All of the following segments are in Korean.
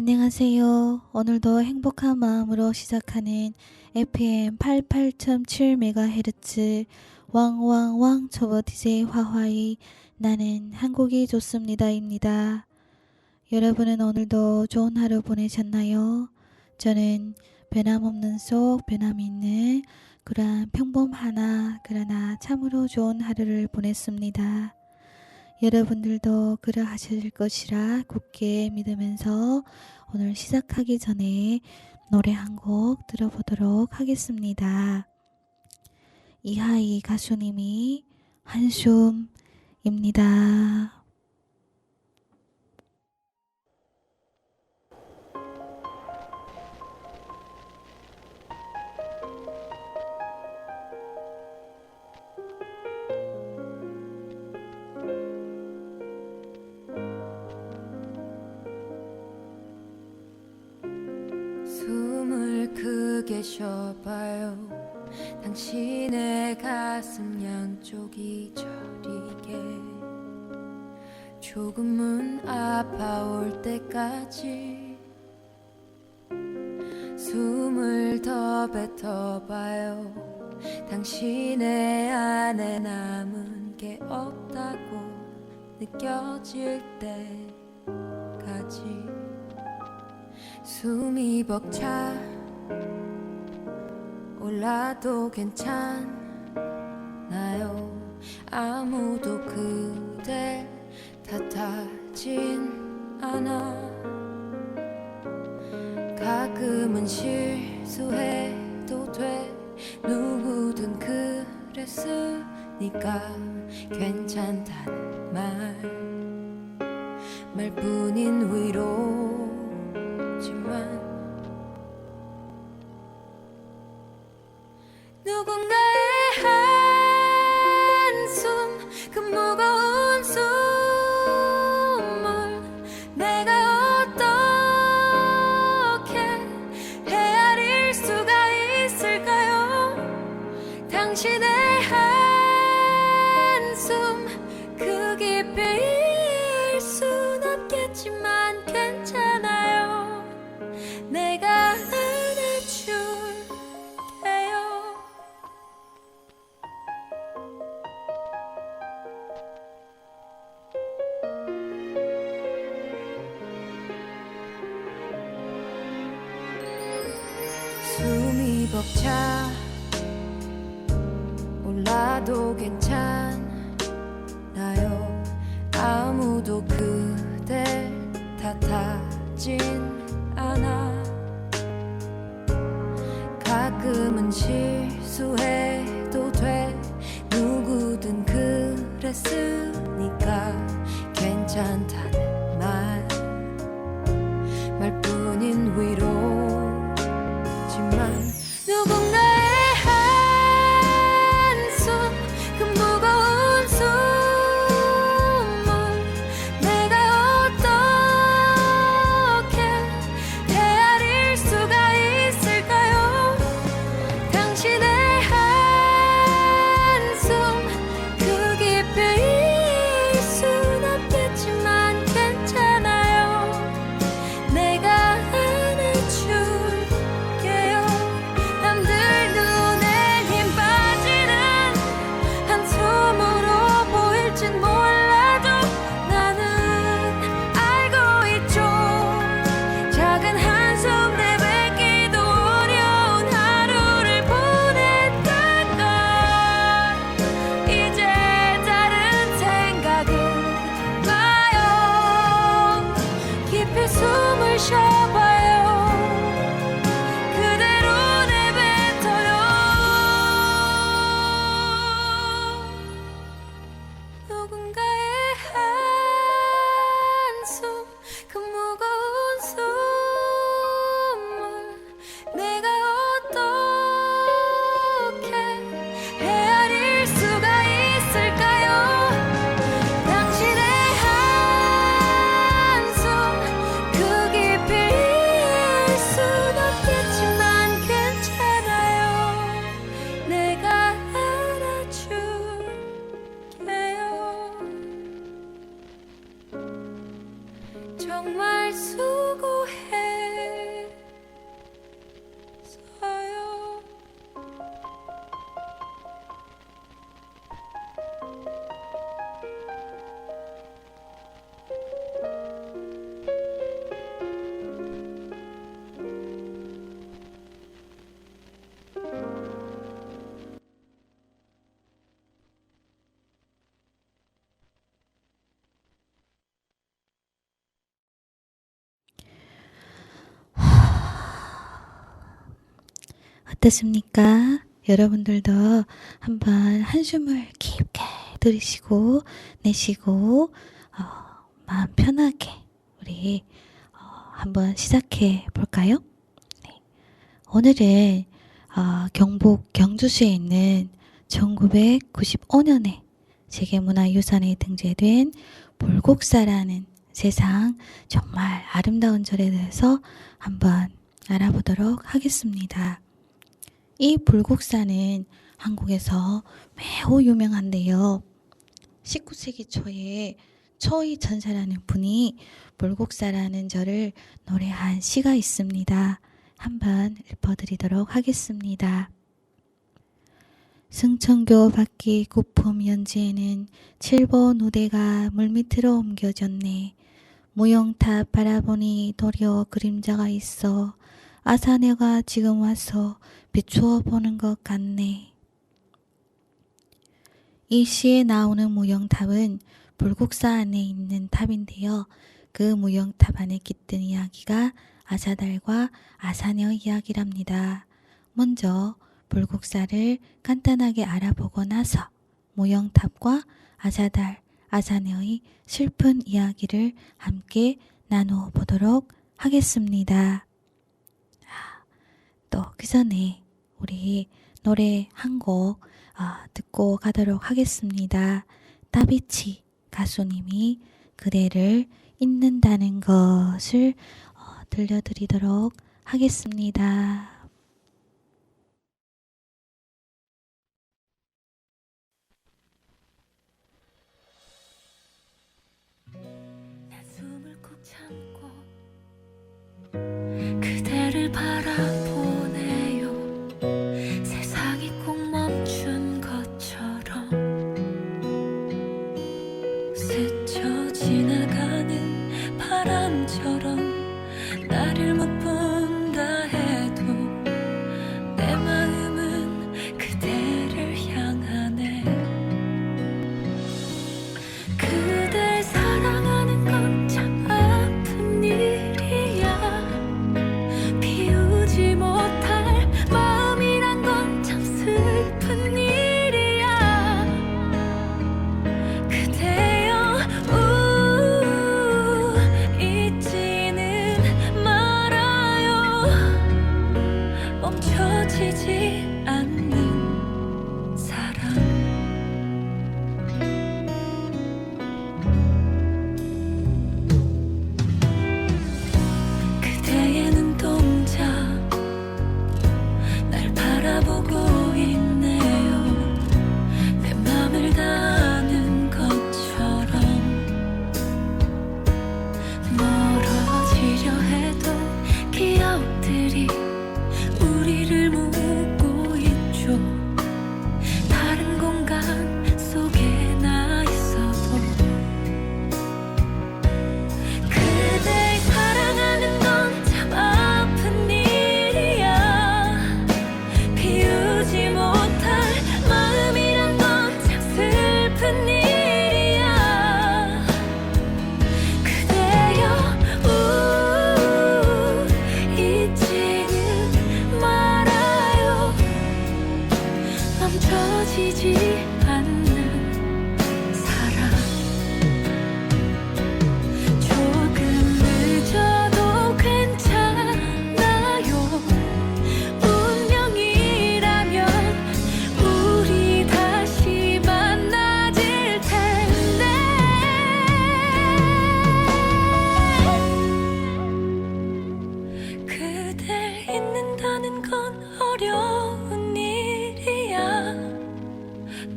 안녕하세요. 오늘도 행복한 마음으로 시작하는 FM 88.7MHz 왕왕왕 초보 DJ 화화의 나는 한국이 좋습니다입니다. 여러분은 오늘도 좋은 하루 보내셨나요? 저는 변함없는 속 변함이 있는 그러한 평범하나 그러나 참으로 좋은 하루를 보냈습니다. 여러분들도 그러하실 것이라 굳게 믿으면서 오늘 시작하기 전에 노래 한 곡 들어보도록 하겠습니다. 이하이 가수님이 한숨입니다. 숨을 크게 쉬어봐요. 당신의 가슴 양쪽이 저리게 조금은 아파올 때까지 숨을 더 뱉어봐요. 당신의 안에 남은 게 없다고 느껴질 때까지 숨이 벅차 올라도 괜찮나요? 아무도 그댈 탓하진 않아. 가끔은 실수해도 돼. 누구든 그랬으니까 괜찮단 말뿐인 위로지만 누군가의 한숨 그 무거운 숨을 내가 어떻게 헤아릴 수가 있을까요? 당신의 한숨 그 깊이일 순 없겠지만 괜찮아요. 내가 안아줄게요. 숨이 벅차 올라도 괜찮나요? 아무도 그댈 탓하진 않아. 가끔은 실수해도 돼. 누구든 그랬으니까 괜찮다는 말뿐인 위로지만 누군가의 한숨 그 무거운 숨을 내가 어떻게 헤아릴 수가 있을까요? 당신의 한숨 그 깊이일 순 없겠지만 괜찮아요. 내가 안아줄게요. 남들 눈에 힘 빠지는 한숨으로 보일진 몰라도 나는 알고 있죠. 작은 한숨 내뱉기도 어려운 하루를 보냈다가 이제 다른 생각은 나요. 깊이 숨을 쉬어봐요. 그대로 내뱉어요. 누군가의 한숨 그 무거운 숨을 내가 어떻게 헤아릴 수가 있을까요? 당신의 한숨 그 깊이일 순 없겠지만 괜찮아요. 내가 안아줄게요. 정말 수고해. 어떠십니까? 여러분들도 한번 한숨을 깊게 들이쉬고 내쉬고 마음 편하게 우리 한번 시작해 볼까요? 네. 오늘은 경북 경주시에 있는 1995년에 세계문화유산에 등재된 불국사라는 세상 정말 아름다운 절에 대해서 한번 알아보도록 하겠습니다. 이 불국사는 한국에서 매우 유명한데요. 19세기 초에 초이천사라는 분이 불국사라는 절을 노래한 시가 있습니다. 한번 읊어드리도록 하겠습니다. 승천교 밖이 구품 연지에는 칠보 누대가 물밑으로 옮겨졌네. 무용탑 바라보니 도려 그림자가 있어 아사녀가 지금 와서 비추어 보는 것 같네. 이 시에 나오는 무용탑은 불국사 안에 있는 탑인데요. 그 무용탑 안에 깃든 이야기가 아사달과 아사녀 이야기랍니다. 먼저 불국사를 간단하게 알아보고 나서 무용탑과 아사달, 아사녀의 슬픈 이야기를 함께 나누어 보도록 하겠습니다. 또 그 전에 우리 노래 한 곡 듣고 가도록 하겠습니다. 다비치 가수님이 그대를 잊는다는 것을 들려드리도록 하겠습니다. 난 숨을 꼭 참고 그대를 바라보네요. 세상이 꼭 멈춘 것처럼 스쳐 지나가는 바람처럼 나를 못 본다 해도 내 마음은 그대를 향하네. 그댈 사랑하는 건 참 아픈 일이야. 비우지 못할 마음이란 건 참 슬픈 일이야. 그대여 잊지는 말아요. 멈춰지지 않는 사랑. 그대의 눈동자 날 바라보고 있네요. 내 맘을 다 아는 것처럼 멀어지려 해도 기억들이 우리를 묶고 있죠. 다른 공간 속에 나 있어도 그댈 사랑하는 건 참 아픈 일이야. 비우지 못할 마음이란 건 참 슬픈 일이야. 그대여 잊지는 말아요. 멈춰지지 않는 사랑. 조금 늦어도 괜찮아요. 운명이라면 우리 다시 만나질 텐데. 그댈 잊는다는 건 어려운 일이야.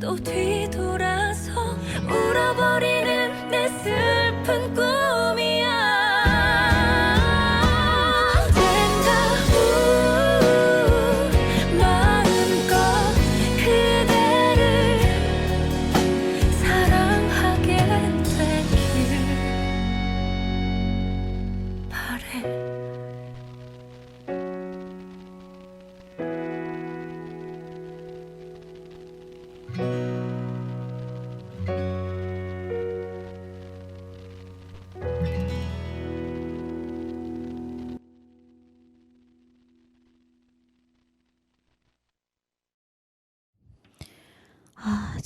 또 뒤돌아서 울어버리는 내 슬픈 꿈이야. 언젠가 마음껏 그대를 사랑하게 되길 바래.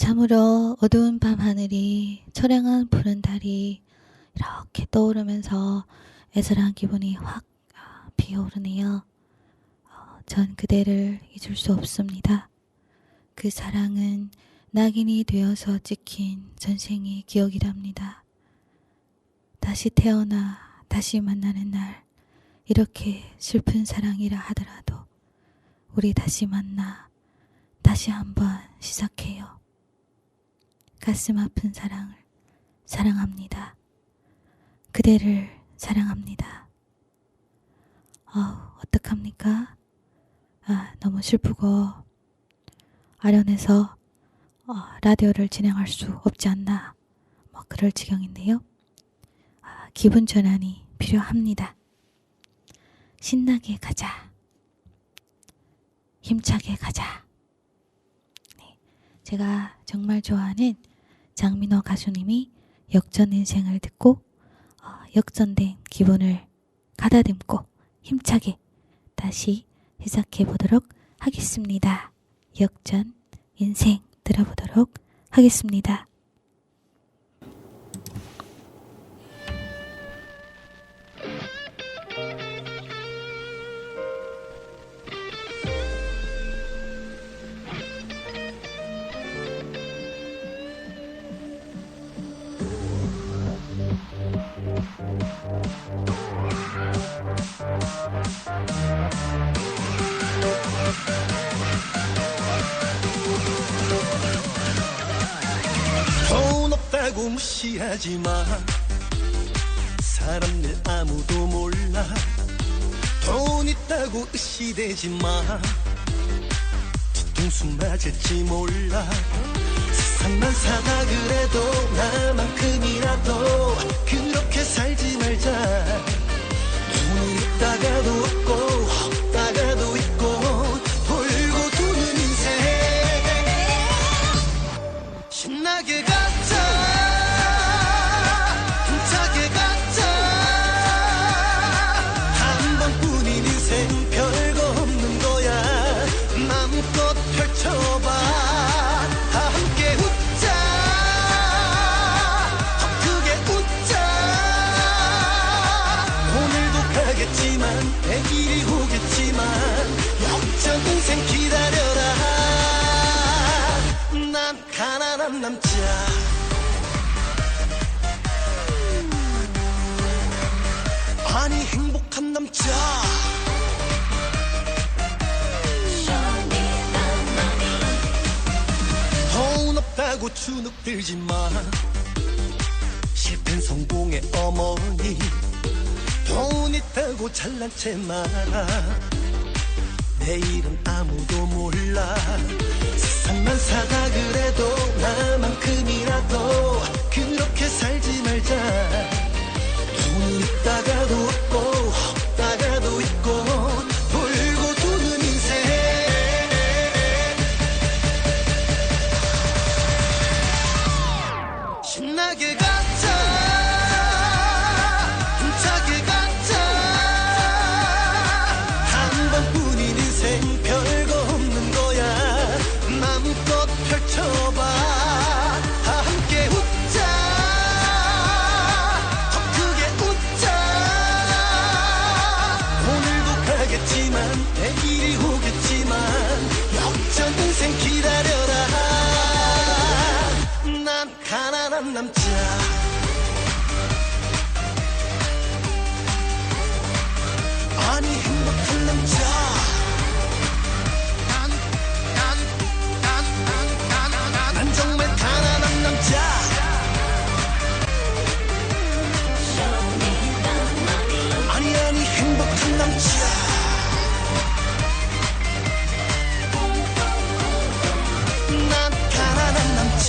참으로 어두운 밤하늘이 처량한 푸른 달이 이렇게 떠오르면서 애절한 기분이 확 피어오르네요. 전 그대를 잊을 수 없습니다. 그 사랑은 낙인이 되어서 찍힌 전생의 기억이랍니다. 다시 태어나 다시 만나는 날, 이렇게 슬픈 사랑이라 하더라도 우리 다시 만나 다시 한번 시작해요. 가슴 아픈 사랑을 사랑합니다. 그대를 사랑합니다. 어떡합니까? 너무 슬프고 아련해서 라디오를 진행할 수 없지 않나, 그럴 지경인데요. 기분 전환이 필요합니다. 신나게 가자. 힘차게 가자. 네, 제가 정말 좋아하는 장민호 가수님이 역전 인생을 듣고 역전된 기분을 가다듬고 힘차게 다시 시작해 보도록 하겠습니다. 역전 인생 들어보도록 하겠습니다. 돈 없다고 무시하지 마. 사람들 아무도 몰라. 돈 있다고 의시되지 마. 뒤통수 맞을지 몰라. 세상만 사다 그래도 나만큼이라도 그렇게 살지 말자. 돈이 있다가도 없고 없다가도 있고 돌고 도는 인생. 신나게 가자. 힘차게 가자. 한 번뿐인 인생 별거 없는 거야. 마음껏 펼쳐봐. 다 함께 웃자. 더 크게 웃자. 오늘도 가겠지만 내일이 오겠지만 역전 인생 기다려라. 난 가난한 남자. 아니 행복한 남자. 돈 없다고 주눅 들지 마. 실패는 성공의 어머니. 돈 있다고 잘난 체 마라. 내일은 아무도 몰라. 세상만 사다 그래도 나만큼이라도 그렇게 살지 말자. 돈 있다가도 없고 없다가도 있고 돌고 도는 인생. 신나게 가자. 힘차게 가자. 한 번뿐인 인생 별거 없는 거야. 마음껏 펼쳐봐. 다 함께 웃자. 더 크게 웃자. 오늘도 가겠지만 내일이 오겠지만 역전 인생 기다려라. 난 가난한 남자. 아니 행복한 남자. 난 정말 가난한 남자. 아니 행복한 남자. 난 가난한 남자.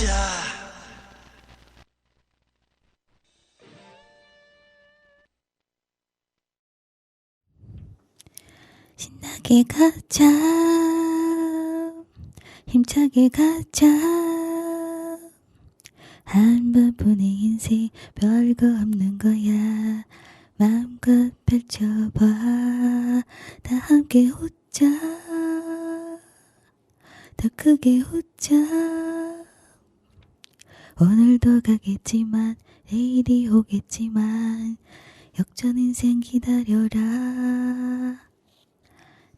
신나게 가자. 힘차게 가자. 한 번뿐인 인생 별거 없는 거야. 마음껏 펼쳐봐. 다 함께 웃자. 더 크게 웃자. 오늘도 가겠지만 내일이 오겠지만 역전 인생 기다려라.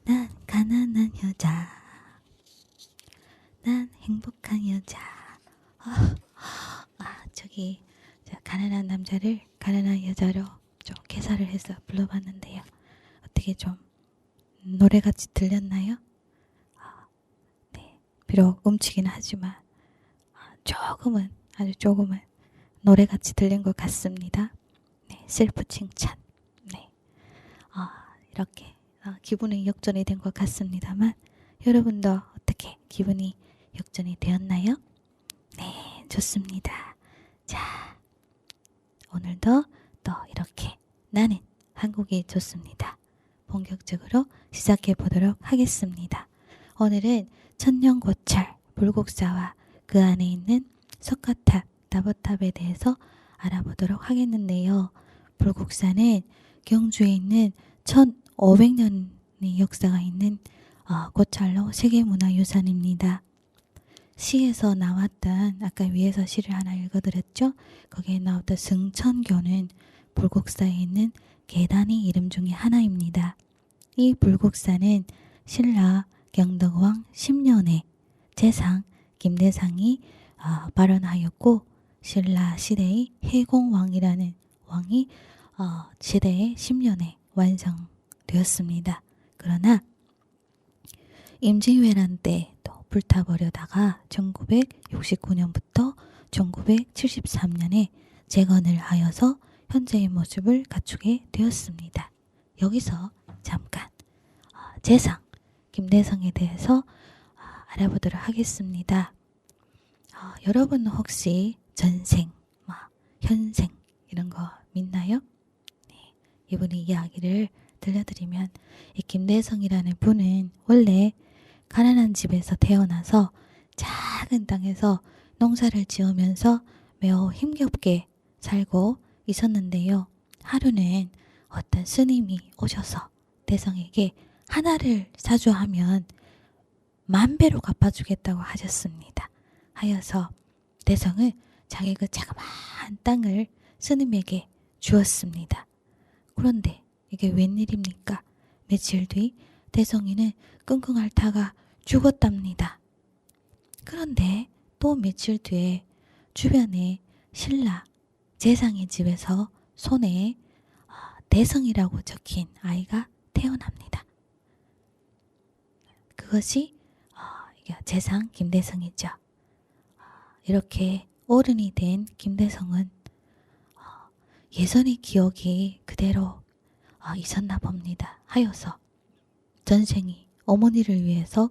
난 가난한 여자, 난 행복한 여자. 저기 가난한 남자를 가난한 여자로 좀 개사를 해서 불러봤는데요. 어떻게 좀 노래같이 들렸나요? 네, 비록 음치긴 하지만 조금은, 아주 조금은 노래같이 들린 것 같습니다. 네, 셀프 칭찬. 네, 이렇게 기분이 역전이 된 것 같습니다만 여러분도 어떻게 기분이 역전이 되었나요? 네, 좋습니다. 자, 오늘도 또 이렇게 나는 한국이 좋습니다. 본격적으로 시작해 보도록 하겠습니다. 오늘은 천년고철 불국사와 그 안에 있는 석가탑, 다보탑에 대해서 알아보도록 하겠는데요. 불국사는 경주에 있는 1500년의 역사가 있는 고찰로 세계문화유산입니다. 시에서 나왔던, 아까 위에서 시를 하나 읽어드렸죠? 거기에 나왔던 승천교는 불국사에 있는 계단의 이름 중에 하나입니다. 이 불국사는 신라 경덕왕 10년에 재상 김대상이 발원하였고, 신라 시대의 해공왕이라는 왕이 시대의 10년에 완성되었습니다. 그러나 임진왜란 때 또 불타버려다가 1969년부터 1973년에 재건을 하여서 현재의 모습을 갖추게 되었습니다. 여기서 잠깐 재상 김대성에 대해서 알아보도록 하겠습니다. 여러분 혹시 전생, 현생 이런 거 믿나요? 네, 이분의 이야기를 들려드리면, 이 김대성이라는 분은 원래 가난한 집에서 태어나서 작은 땅에서 농사를 지으면서 매우 힘겹게 살고 있었는데요. 하루는 어떤 스님이 오셔서 대성에게 하나를 사주하면 10,000배로 갚아주겠다고 하셨습니다. 하여서 대성은 자기 그 자그마한 땅을 스님에게 주었습니다. 그런데 이게 웬일입니까? 며칠 뒤 대성이는 끙끙 앓다가 죽었답니다. 그런데 또 며칠 뒤에 주변에 신라 재상의 집에서 손에 대성이라고 적힌 아이가 태어납니다. 그것이 재상 김대성이죠. 이렇게 어른이 된 김대성은 예전의 기억이 그대로 있었나 봅니다. 하여서 전생이 어머니를 위해서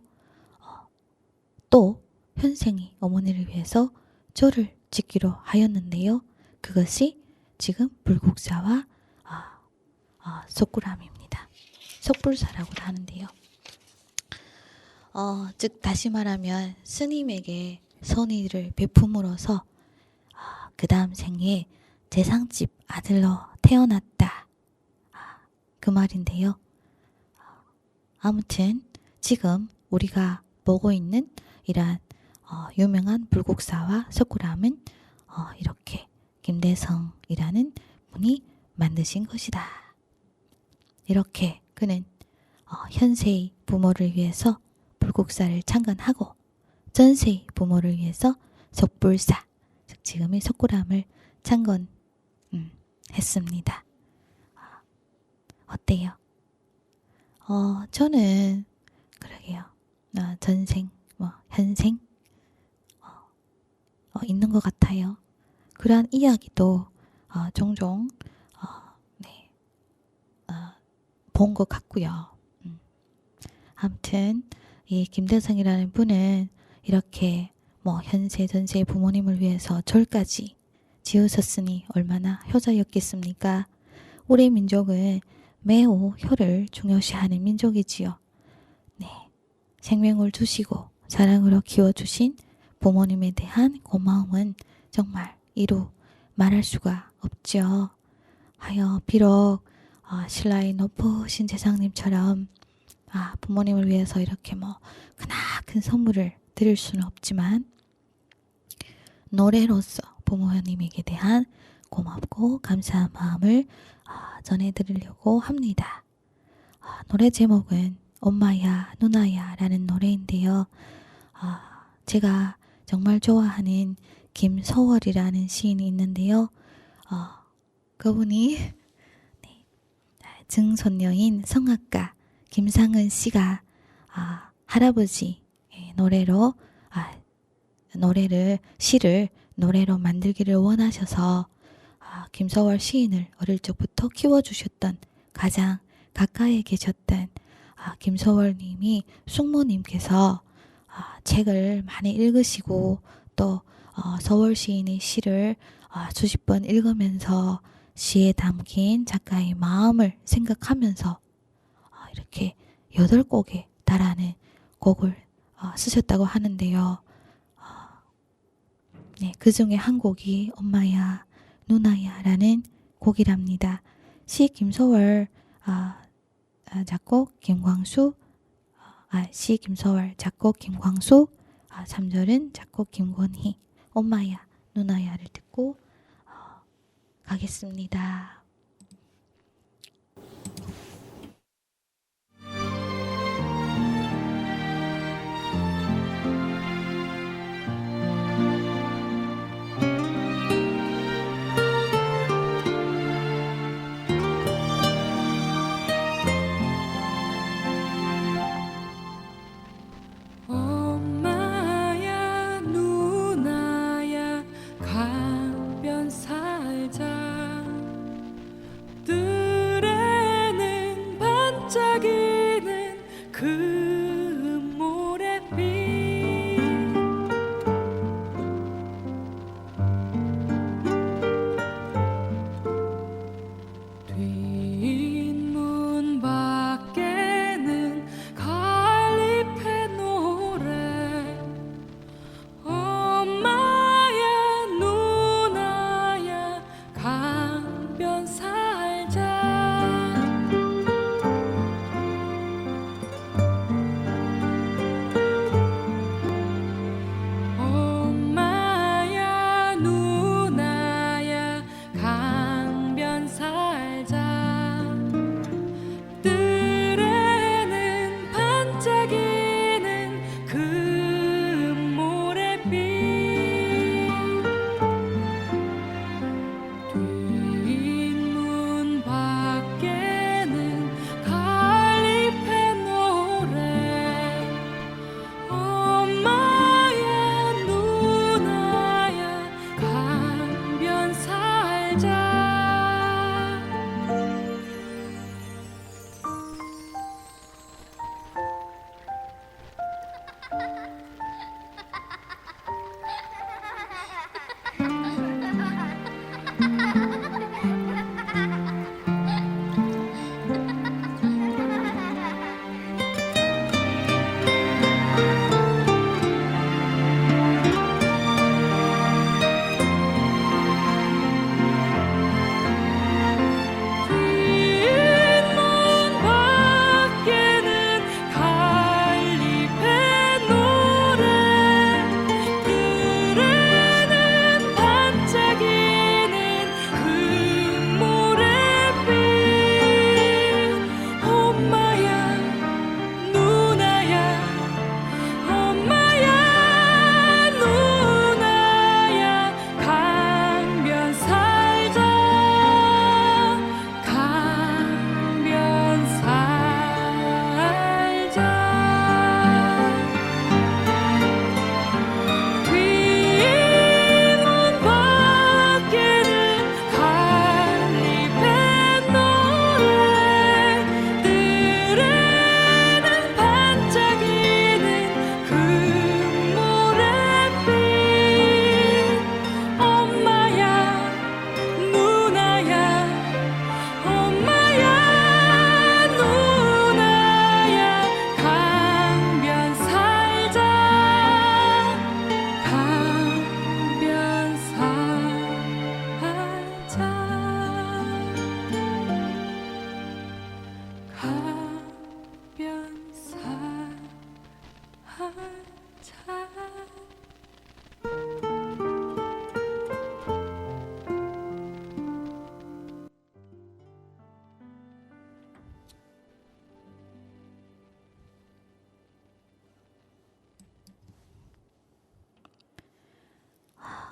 또 현생이 어머니를 위해서 절을 짓기로 하였는데요. 그것이 지금 불국사와 석굴암입니다. 석불사라고도 하는데요. 즉 다시 말하면 스님에게 선의를 베품으로써 그 다음 생에 재상집 아들로 태어났다, 그 말인데요. 아무튼 지금 우리가 보고 있는 이러한 유명한 불국사와 석굴암은 이렇게 김대성이라는 분이 만드신 것이다. 이렇게 그는 현세의 부모를 위해서 불국사를 창건하고 전세의 부모를 위해서 석불사, 즉 지금의 석굴암을 창건했습니다. 어때요? 저는 그러게요. 전생, 현생 있는 것 같아요. 그러한 이야기도 종종 본 것 같고요. 아무튼 이 김대성이라는 분은 이렇게 현세 전세 부모님을 위해서 절까지 지으셨으니 얼마나 효자였겠습니까? 우리 민족은 매우 효를 중요시하는 민족이지요. 네, 생명을 주시고 사랑으로 키워주신 부모님에 대한 고마움은 정말 이루 말할 수가 없죠. 하여 비록 신라의 높으신 재상님처럼 부모님을 위해서 이렇게 크나큰 선물을 드릴 수는 없지만 노래로서 부모님에게 대한 고맙고 감사한 마음을 전해드리려고 합니다. 노래 제목은 엄마야 누나야 라는 노래인데요. 제가 정말 좋아하는 김서월이라는 시인이 있는데요. 그분이 증손녀인 성악가 김상은 씨가 할아버지 노래로 시를 노래로 만들기를 원하셔서 김서월 시인을 어릴 적부터 키워주셨던 가장 가까이에 계셨던 김서월 님이 숙모님께서 책을 많이 읽으시고 또 서월 시인의 시를 수십 번 읽으면서 시에 담긴 작가의 마음을 생각하면서 이렇게 8곡에 달하는 곡을 쓰셨다고 하는데요. 그 중에 한 곡이 엄마야 누나야 라는 곡이랍니다. 시 김서월 작곡 김광수 시 김서월 작곡 김광수 3절은 작곡 김권희 엄마야 누나야를 듣고 가겠습니다. 엄마야 누나야 가면 살자 들에는 반짝이는 그 모래빛 뒷문 밖에는 갈잎의 노래 엄마야 누나야 강변 살자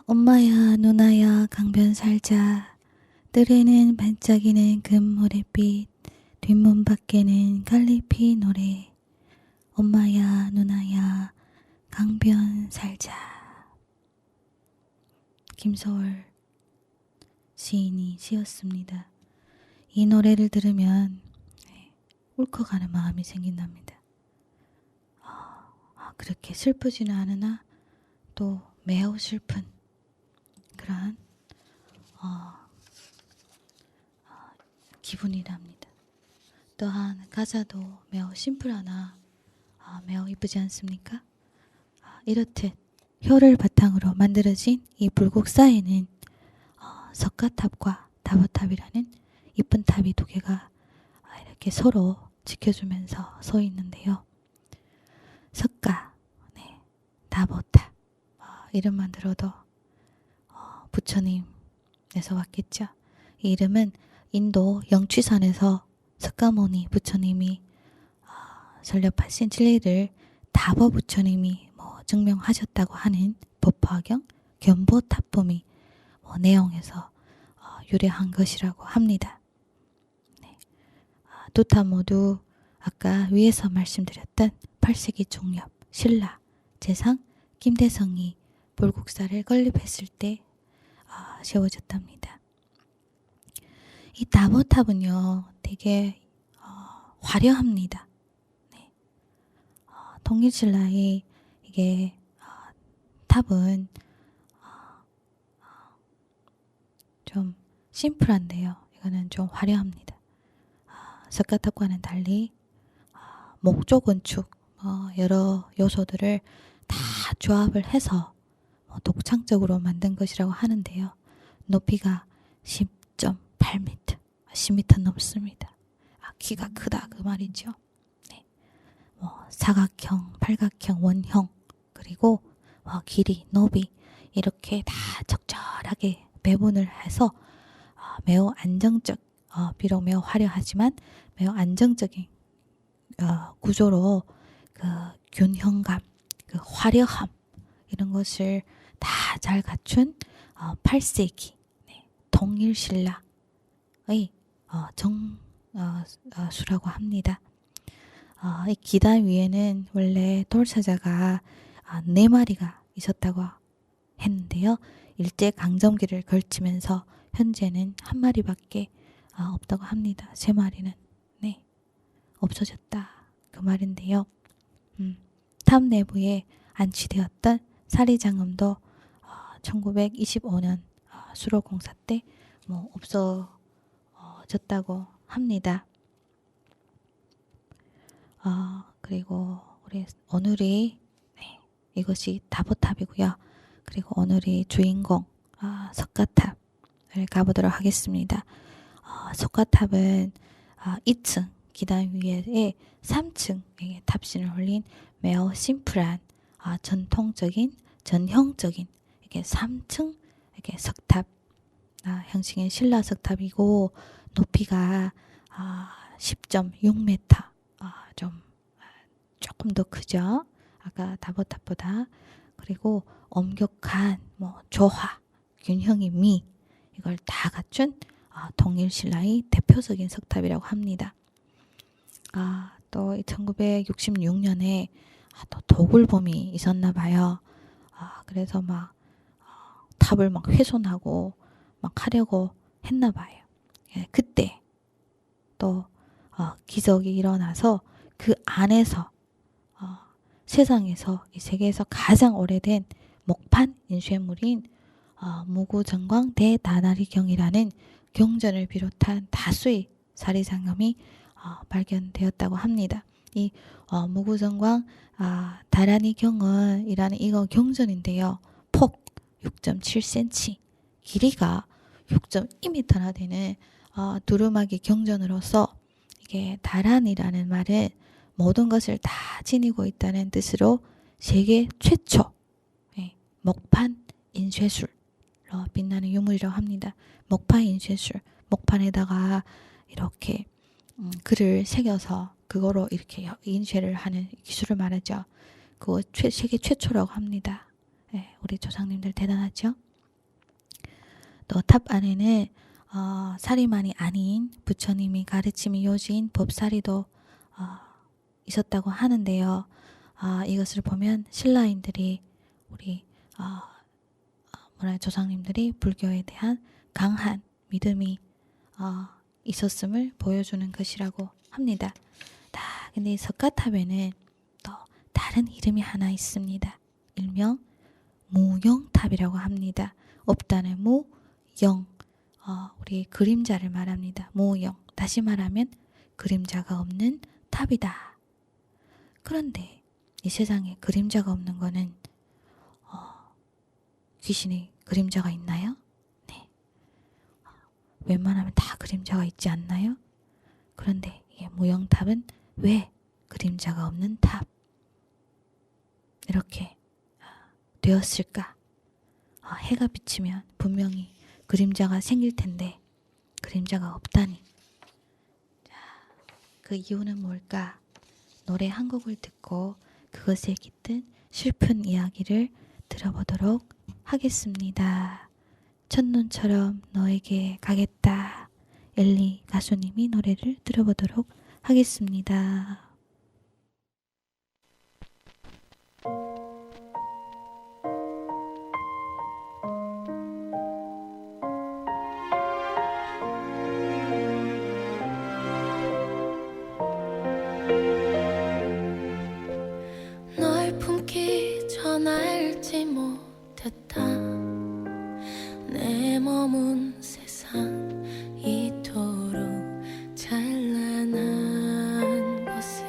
엄마야 누나야 강변 살자. 뜰에는 반짝이는 금모래빛, 뒷문 밖에는 갈리피 노래. 엄마야 누나야 강변 살자. 김소월 시인이 지었습니다. 이 노래를 들으면 울컥하는 마음이 생긴답니다. 그렇게 슬프지는 않으나 또 매우 슬픈 그러한 기분이랍니다. 또한 가사도 매우 심플하나 매우 이쁘지 않습니까? 이렇듯 효를 바탕으로 만들어진 이 불국사에는 석가탑과 다보탑이라는 이쁜 탑이 두 개가 이렇게 서로 지켜주면서 서 있는데요. 석가, 다보탑 이름만 들어도 부처님에서 왔겠죠. 이 이름은 인도 영취산에서 석가모니 부처님이 설렵하신 진리를 다보 부처님이 증명하셨다고 하는 법화경 견보탑품이 내용에서 유래한 것이라고 합니다. 두 탑 모두 아까 위에서 말씀드렸던 8세기 중엽 신라 재상 김대성이 불국사를 건립했을 때 세워졌답니다. 이 다보탑은요 되게 화려합니다. 통일신라의 이게 탑은 좀 심플한데요. 이거는 좀 화려합니다. 석가탑과는 달리 목조 건축 여러 요소들을 다 조합을 해서 독창적으로 만든 것이라고 하는데요. 높이가 10.8m, 10m 넘습니다. 키가 크다 그 말이죠. 사각형, 팔각형, 원형 그리고 길이, 높이 이렇게 다 적절하게 배분을 해서 매우 안정적, 비록 매우 화려하지만 매우 안정적인 구조로 그 균형감, 그 화려함 이런 것을 다 잘 갖춘 8세기 통일신라의 정수라고 합니다. 이 기단 위에는 원래 돌사자가 4마리가 있었다고 했는데요. 일제강점기를 걸치면서 현재는 1마리밖에 없다고 합니다. 3마리는 없어졌다 그 말인데요. 탑 내부에 안치되었던 사리장음도 1925년 수로공사 때 없어졌다고 합니다. 그리고 우리 오늘이 이것이 다보탑이고요. 그리고 오늘이 주인공 석가탑을 가보도록 하겠습니다. 석가탑은 2층 기단 위에 3층에 탑신을 올린 매우 심플한 전통적인 전형적인 이게 3층 이렇게 석탑 형식의 신라 석탑이고 높이가 10.6m 조금 더 크죠. 아까 다보탑보다. 그리고 엄격한 조화, 균형의 미 이걸 다 갖춘 통일신라의 대표적인 석탑이라고 합니다. 또 1966년에 또 도굴범이 있었나 봐요. 그래서 탑을 훼손하고 하려고 했나 봐요. 그때 또 기적이 일어나서 그 안에서 세상에서 이 세계에서 가장 오래된 목판 인쇄물인 무구정광 대다나리경이라는 경전을 비롯한 다수의 사리장엄이 발견되었다고 합니다. 이 무구정광 다라니경은 이라는 이거 경전인데요. 폭 6.7cm, 길이가 6.2m나 되는 두루마기 경전으로서 이게 다란이라는 말은 모든 것을 다 지니고 있다는 뜻으로 세계 최초 목판 인쇄술로 빛나는 유물이라고 합니다. 목판 인쇄술, 목판에다가 이렇게 글을 새겨서 그거로 이렇게 인쇄를 하는 기술을 말하죠. 그거 세계 최초라고 합니다. 우리 조상님들 대단하죠? 또 탑 안에는 사리만이 아닌 부처님이 가르침이 요지인 법사리도 있었다고 하는데요. 이것을 보면 신라인들이 우리 조상님들이 불교에 대한 강한 믿음이 있었음을 보여주는 것이라고 합니다. 근데 이 석가탑에는 또 다른 이름이 하나 있습니다. 일명 무용탑이라고 합니다. 없다는 무, 영, 우리 그림자를 말합니다. 무용, 다시 말하면 그림자가 없는 탑이다. 그런데 이 세상에 그림자가 없는 거는 귀신의 그림자가 있나요? 네. 웬만하면 다 그림자가 있지 않나요? 그런데 이 무용탑은 왜 그림자가 없는 탑? 이렇게 되었을까? 해가 비치면 분명히 그림자가 생길 텐데 그림자가 없다니. 그 이유는 뭘까? 노래 한 곡을 듣고 그것에 깃든 슬픈 이야기를 들어보도록 하겠습니다. 첫눈처럼 너에게 가겠다. 엘리 가수님이 노래를 들어보도록 하겠습니다. 널 품기 전 알지 못했다. 내 머문 세상 이토록 찬란한 것을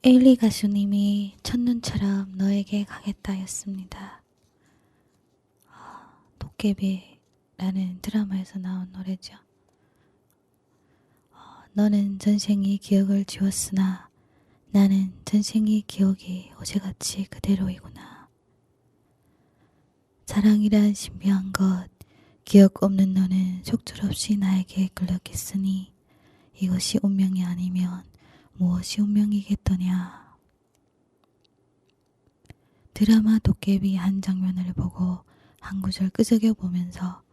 에일리 가수님이 첫눈처럼 너에게 가겠다였습니다. 도깨비라는 드라마에서 나온 노래죠. 너는 전생의 기억을 지웠으나 나는 전생의 기억이 어제같이 그대로이구나. 사랑이란 신비한 것, 기억 없는 너는 속절없이 나에게 끌렸겠으니 이것이 운명이 아니면 무엇이 운명이겠더냐. 드라마 도깨비 한 장면을 보고 한 구절 끄적여 보면서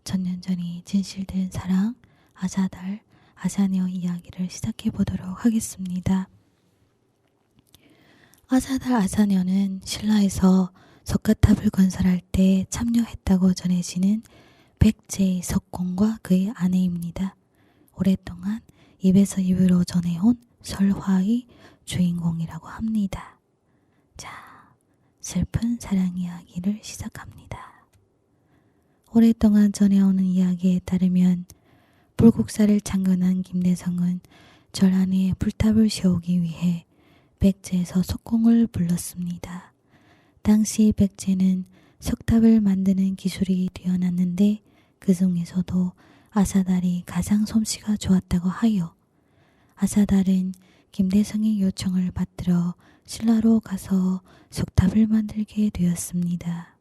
천년 전이 진실된 사랑, 아사달, 아사녀 이야기를 시작해 보도록 하겠습니다. 아사달 아사녀는 신라에서 석가탑을 건설할 때 참여했다고 전해지는 백제의 석공과 그의 아내입니다. 오랫동안 입에서 입으로 전해온 설화의 주인공이라고 합니다. 자, 슬픈 사랑 이야기를 시작합니다. 오랫동안 전해오는 이야기에 따르면 불국사를 창건한 김대성은 절 안에 불탑을 세우기 위해 백제에서 석공을 불렀습니다. 당시 백제는 석탑을 만드는 기술이 뛰어났는데 그 중에서도 아사달이 가장 솜씨가 좋았다고 하여 아사달은 김대성의 요청을 받들어 신라로 가서 석탑을 만들게 되었습니다.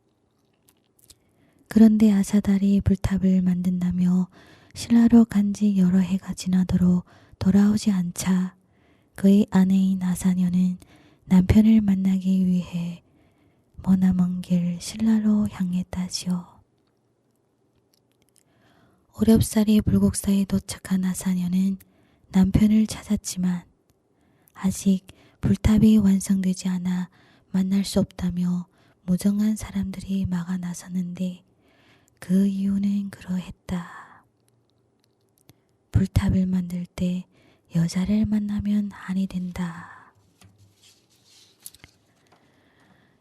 그런데 아사달이 불탑을 만든다며 신라로 간지 여러 해가 지나도록 돌아오지 않자 그의 아내인 아사녀는 남편을 만나기 위해 머나먼 길 신라로 향했다지요. 어렵사리 불국사에 도착한 아사녀는 남편을 찾았지만 아직 불탑이 완성되지 않아 만날 수 없다며 무정한 사람들이 막아 나섰는데 그 이유는 그러했다. 불탑을 만들 때 여자를 만나면 한이 된다.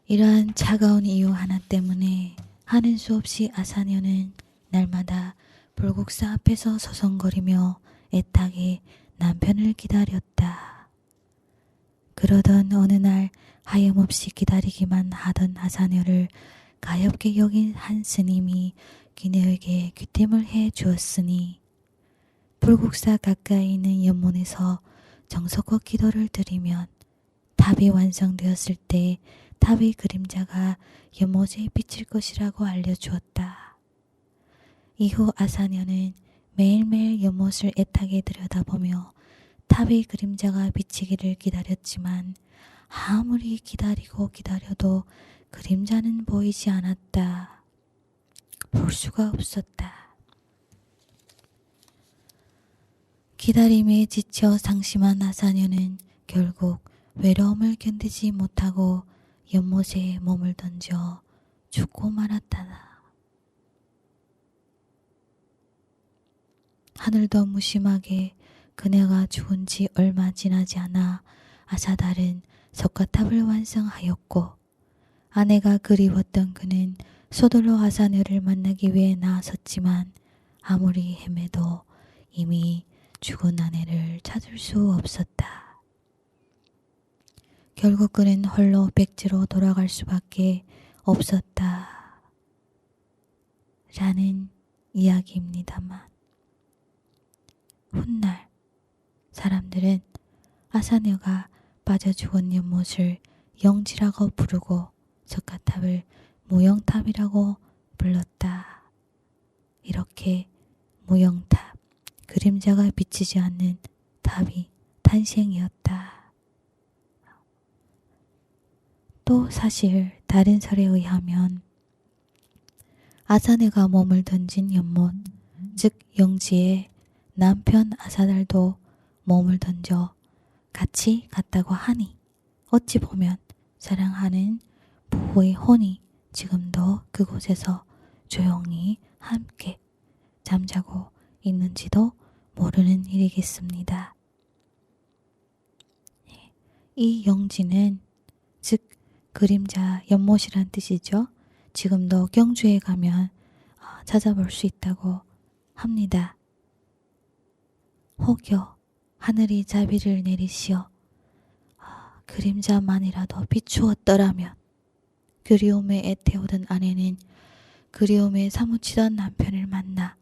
이러한 차가운 이유 하나 때문에 하는 수 없이 아사녀는 날마다 불국사 앞에서 서성거리며 애타게 남편을 기다렸다. 그러던 어느 날 하염없이 기다리기만 하던 아사녀를 가엾게 여긴 한 스님이 그녀에게 귀띔을 해 주었으니 불국사 가까이 있는 연못에서 정성껏 기도를 드리면 탑이 완성되었을 때 탑의 그림자가 연못에 비칠 것이라고 알려주었다. 이후 아사녀는 매일매일 연못을 애타게 들여다보며 탑의 그림자가 비치기를 기다렸지만 아무리 기다리고 기다려도 그림자는 보이지 않았다. 볼 수가 없었다. 기다림에 지쳐 상심한 아사녀는 결국 외로움을 견디지 못하고 연못에 몸을 던져 죽고 말았다. 하늘도 무심하게 그녀가 죽은 지 얼마 지나지 않아 아사달은 석가탑을 완성하였고 아내가 그리웠던 그는 서둘러 아사녀를 만나기 위해 나섰지만 아무리 헤매도 이미 죽은 아내를 찾을 수 없었다. 결국 그는 홀로 백제로 돌아갈 수밖에 없었다. 라는 이야기입니다만 훗날 사람들은 아사녀가 빠져 죽은 연못을 영지라고 부르고 석가탑을 무영탑이라고 불렀다. 이렇게 무영탑, 그림자가 비치지 않는 탑이 탄생이었다. 또 사실 다른 설에 의하면 아사녀가 몸을 던진 연못, 즉 영지에 남편 아사달도 몸을 던져 같이 갔다고 하니 어찌 보면 사랑하는 부부의 혼이 지금도 그곳에서 조용히 함께 잠자고 있는지도 모르는 일이겠습니다. 이 영지는 즉 그림자 연못이란 뜻이죠. 지금도 경주에 가면 찾아볼 수 있다고 합니다. 혹여 하늘이 자비를 내리시어 그림자만이라도 비추었더라면. 그리움에 애태우던 아내는 그리움에 사무치던 남편을 만나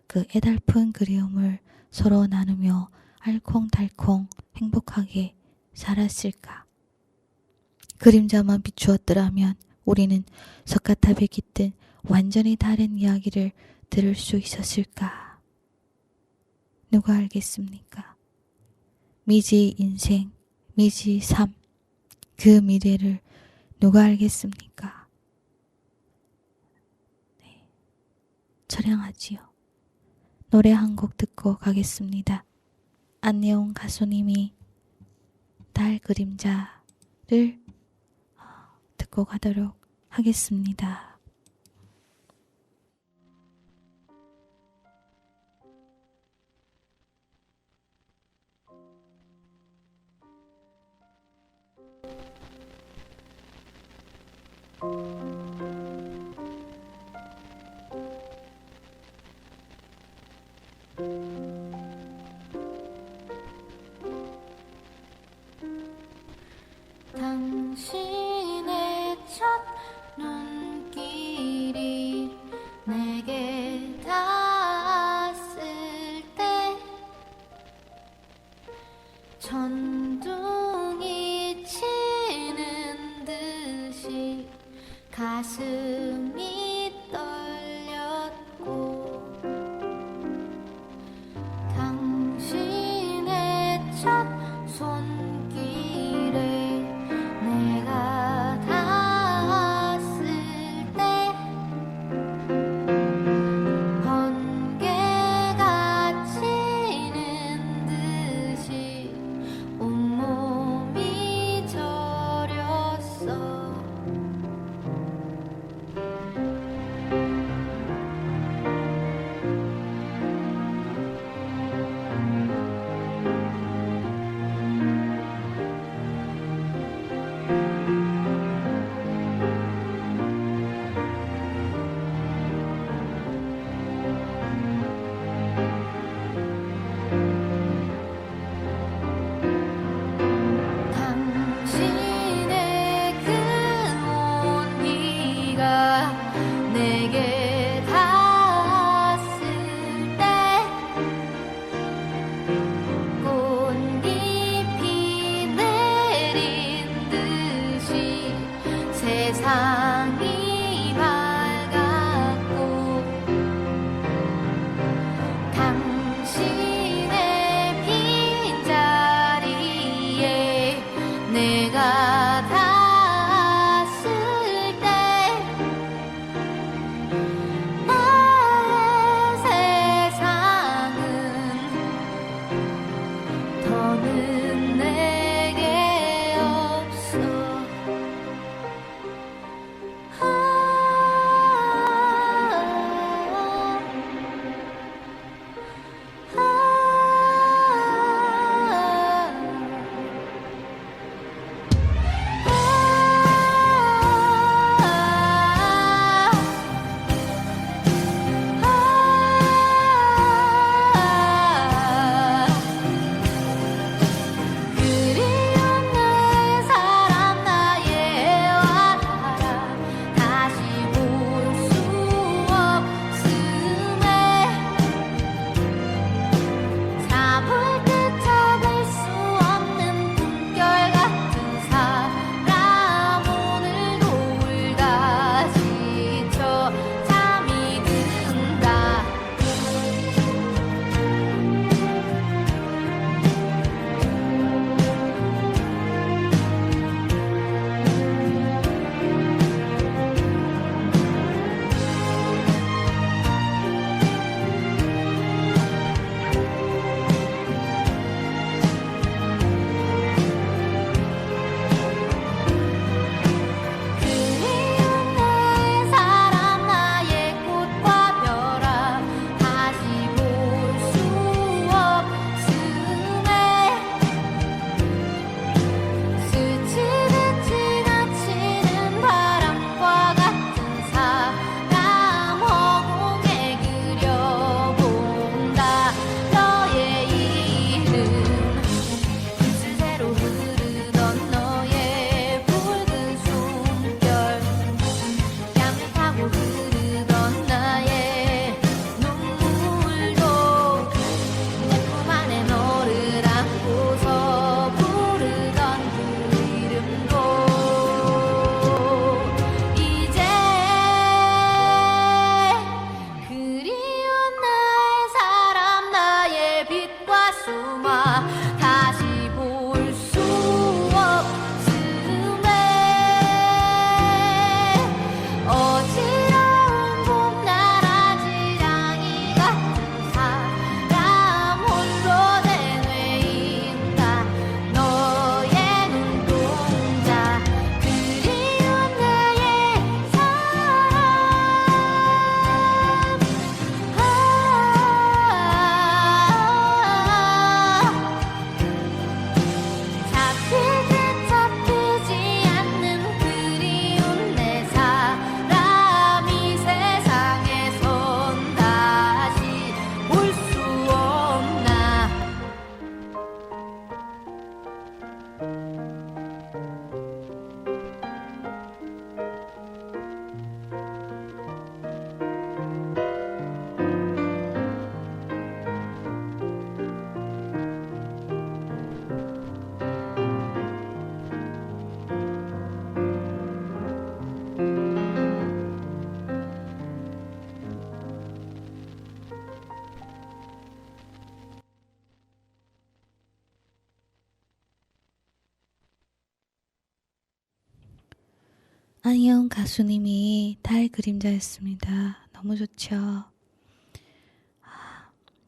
그 애달픈 그리움을 서로 나누며 알콩달콩 행복하게 살았을까. 그림자만 비추었더라면 우리는 석가탑에 깃든 완전히 다른 이야기를 들을 수 있었을까. 누가 알겠습니까? 미지 인생, 미지 삶, 그 미래를 누가 알겠습니까? 네, 처량하지요. 노래 한 곡 듣고 가겠습니다. 안내온 가수님이 달 그림자를 듣고 가도록 하겠습니다. 당신의 첫 눈길이 내게 닿았을 때 천둥이 치는 듯이 가슴이 떨렸고 당신의 첫 손길에 내가 닿았을 때 번개가 치는 듯이 온몸이 저렸어. 안녕 가수님이 달 그림자였습니다. 너무 좋죠?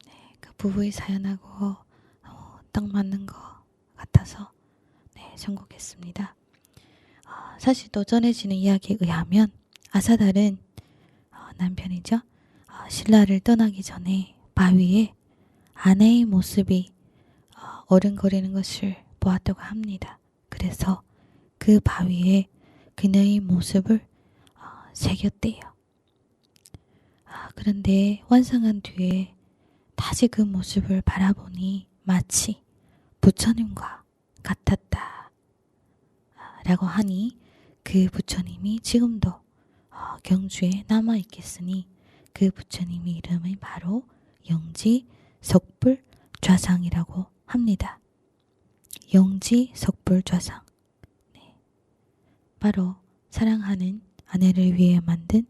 네, 그 부부의 사연하고 딱 맞는 것 같아서 네, 선곡했습니다. 사실 또 전해지는 이야기에 의하면 아사달은 남편이죠. 신라를 떠나기 전에 바위에 아내의 모습이 어른거리는 것을 보았다고 합니다. 그래서 그 바위에 그녀의 모습을 새겼대요. 그런데 완성한 뒤에 다시 그 모습을 바라보니 마치 부처님과 같았다 라고 하니 그 부처님이 지금도 경주에 남아있겠으니 그 부처님의 이름이 바로 영지석불좌상이라고 합니다. 영지석불좌상. 네. 바로 사랑하는 아내를 위해 만든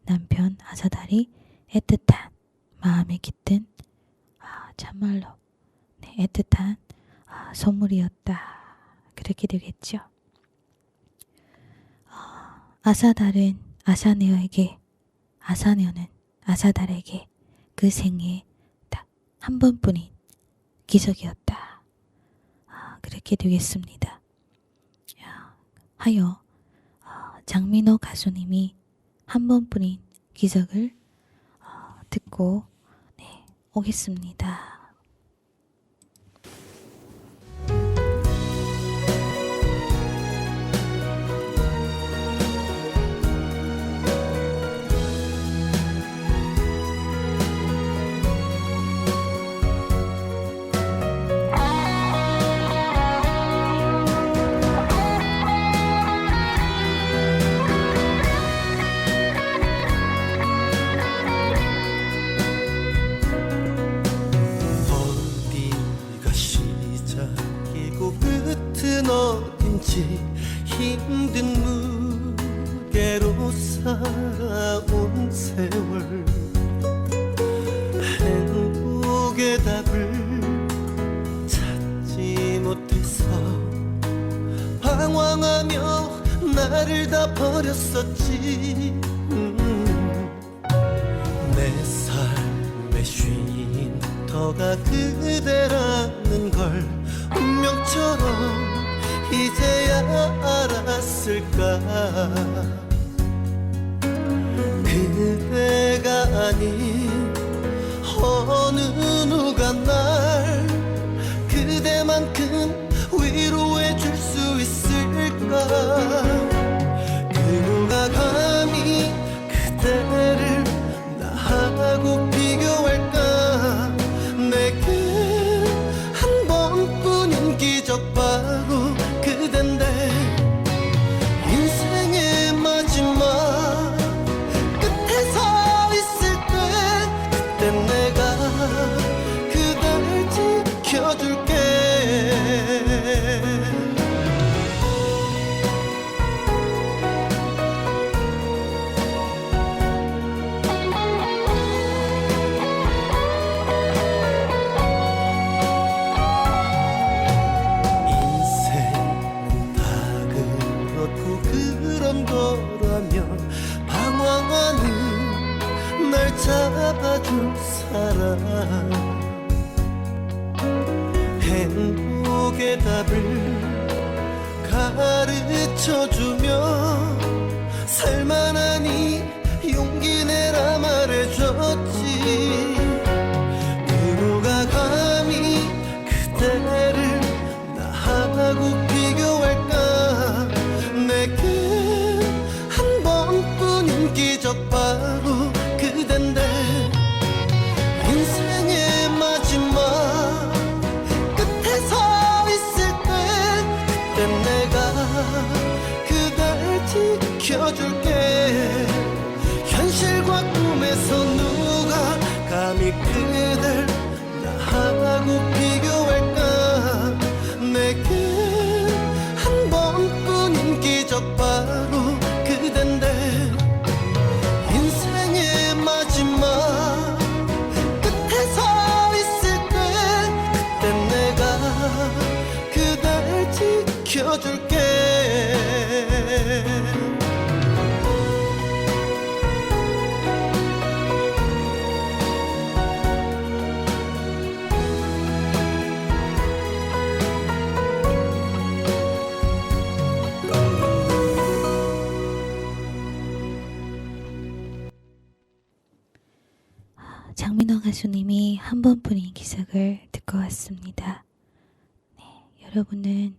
남편 아사달이 애틋한 마음에 깃든 참말로 네, 애틋한 선물이었다. 그렇게 되겠죠. 아사달은 아사네어에게, 아사네어는 아사달에게 그 생에 딱 한 번뿐인 기적이었다. 그렇게 되겠습니다. 하여 장민호 가수님이 한 번뿐인 기적을 듣고 네, 오겠습니다. 어디가 시작이고 끝은 어딘지 힘든 무게로 살아온 세월 행복의 답을 찾지 못해서 방황하며 나를 다 버렸었지. 내 삶의 쉼터가 그대라는 걸 운명처럼 이제야 알았을까. 그대가 아닌 어느 누가 날 그대만큼 위로해 줄 수 있을까. 그 누가 감히 그대를 나하고 비교할까. 내게 한 번뿐인 기적 바로 그댄데 인생의 마지막 끝에 서 있을 때 그때 내가 그댈 지켜줄게. 인생은 다 그렇고 그런 거라면 방황하는 날 잡아줄 사람 행복의 답을 가르쳐주며 살만하니 용기 내라 말해줬지. 그 누가 감히 그대를 나하고 비교할까. 내게 한 번뿐인 기적 바로 그댄데 인생의 마지막 끝에 서 있을 때 그때 내가 그댈 지켜줄게. 현실과 꿈에서 누가 감히 그댈 나하고 비교할까. 내게 한 번뿐인 기적 바로 그댄데 인생의 마지막 끝에 서 있을 때 그때 내가 그댈 지켜줄게. 가수님이 한 번뿐인 기적을 듣고 왔습니다. 네, 여러분은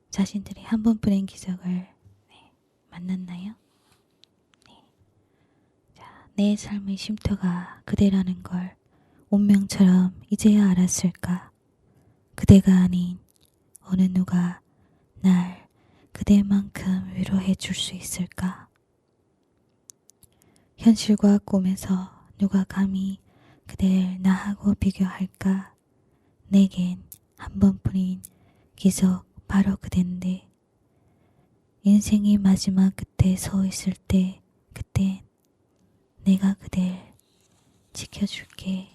자신들이 한 번뿐인 기적을 만났나요? 네. 자, 내 삶의 쉼터가 그대라는 걸 운명처럼 이제야 알았을까? 그대가 아닌 어느 누가 날 그대만큼 위로해 줄 수 있을까? 현실과 꿈에서 누가 감히 그댈 나하고 비교할까? 내겐 한 번뿐인 기적 바로 그댄데 인생의 마지막 끝에 서 있을 때 그땐 내가 그댈 지켜줄게.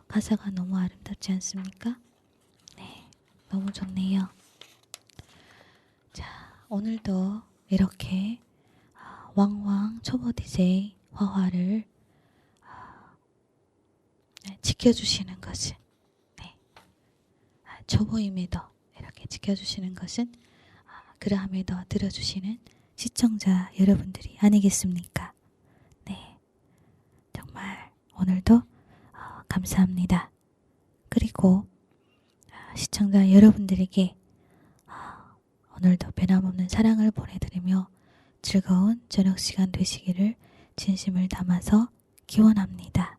가사가 너무 아름답지 않습니까? 네, 너무 좋네요. 자, 오늘도 이렇게 왕왕 초보 DJ 화화를 지켜주시는 것은 초보임에도 이렇게 지켜주시는 것은 그러함에도 들어주시는 시청자 여러분들이 아니겠습니까? 네, 정말 오늘도 감사합니다. 그리고 시청자 여러분들에게 오늘도 변함없는 사랑을 보내드리며 즐거운 저녁 시간 되시기를 진심을 담아서 기원합니다.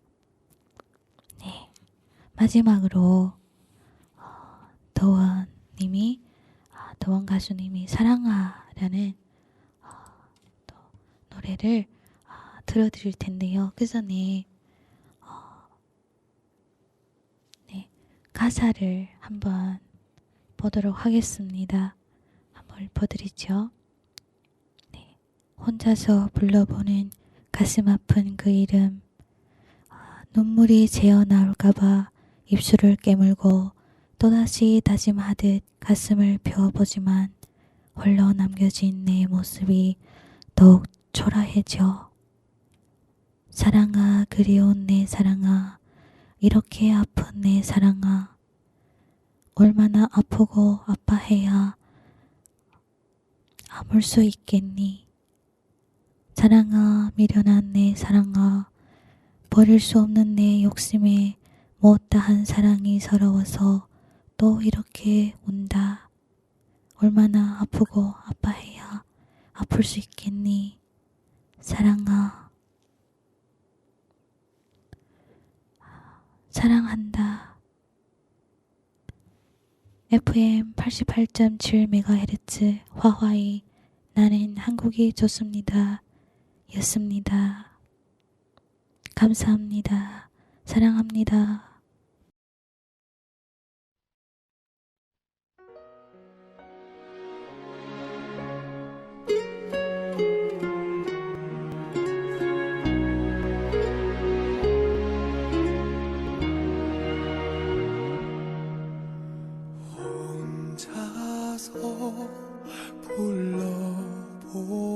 네, 마지막으로 더원 가수님이 사랑아라는 또 노래를 들어드릴 텐데요. 그 전에 가사를 한번 보도록 하겠습니다. 한번 읽어드리죠. 네, 혼자서 불러보는 가슴 아픈 그 이름, 눈물이 새어 나올까봐 입술을 깨물고 또다시 다짐하듯 가슴을 펴보지만 홀로 남겨진 내 모습이 더욱 초라해져. 사랑아, 그리운 내 사랑아, 이렇게 아픈 내 사랑아, 얼마나 아프고 아파해야 아물 수 있겠니? 사랑아, 미련한 내 사랑아, 버릴 수 없는 내 욕심에 못다한 사랑이 서러워서 또 이렇게 운다. 얼마나 아프고 아파해야 아플 수 있겠니? 사랑아, 사랑한다. FM 88.7MHz 화화의 나는 한국이 좋습니다. 였습니다. 감사합니다. 사랑합니다. 혼자서 불러보